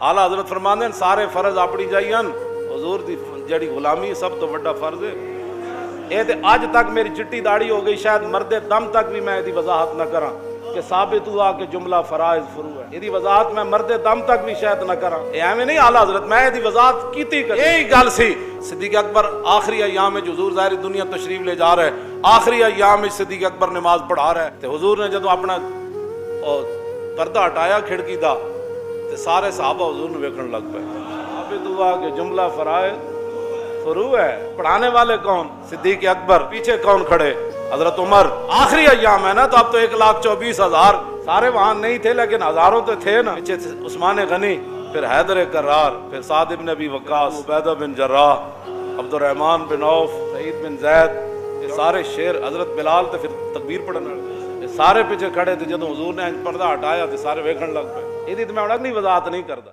आला हजरत फरमाते हैं सारे फर्ज अपनी जाइए हुजूर दी जड़ी गुलामी सब तो बड़ा फर्ज है। ये ते अज तक मेरी चिट्टी दाढ़ी हो गई, शायद मरदे दम तक भी मैं इसकी वजाहत न करा कि साबित हुआ कि जुमला फराइज फरू है। इसकी वजाहत मैं मरदे दम तक भी शायद न करा। एवं नहीं आला हजरत मैं इसकी वजाहत की कर। यही गल सी सिद्दीक अकबर आखिरी अयाम में हुजूर ज़ाहिर दुनिया तशरीफ ले जा रहे, आखिरी अयाम में सिद्दीक अकबर नमाज पढ़ा रहा है। तो हुजूर ने जो अपना पर्दा हटाया खिड़की का तो सारे सहाबा हुजूर ने वेखण लग पे। साबित हुआ कि जुमला फराइज फरू है। पढ़ाने वाले कौन? सिद्दीक अकबर। पीछे कौन खड़े? हजरत उमर। आखिरी अय्याम है ना, तो अब तो 1,24,000 सारे वहां नहीं थे लेकिन हजारों तो थे ना। पीछे उस्मान गनी, फिर हैदर करार, फिर साद इब्न अबी वक्कास, उबैदा बिन जर्राह, अब्दुर्रहमान बिन औफ, सईद बिन जैद, ये सारे शेर। हजरत बिलाल तो फिर तकबीर पढ़ने लगे। सारे पीछे खड़े थे। जो हुजूर ने पर्दा हटाया तो सारे वेखण लग पे। यदि तो मैं नहीं वजाहत नहीं करता।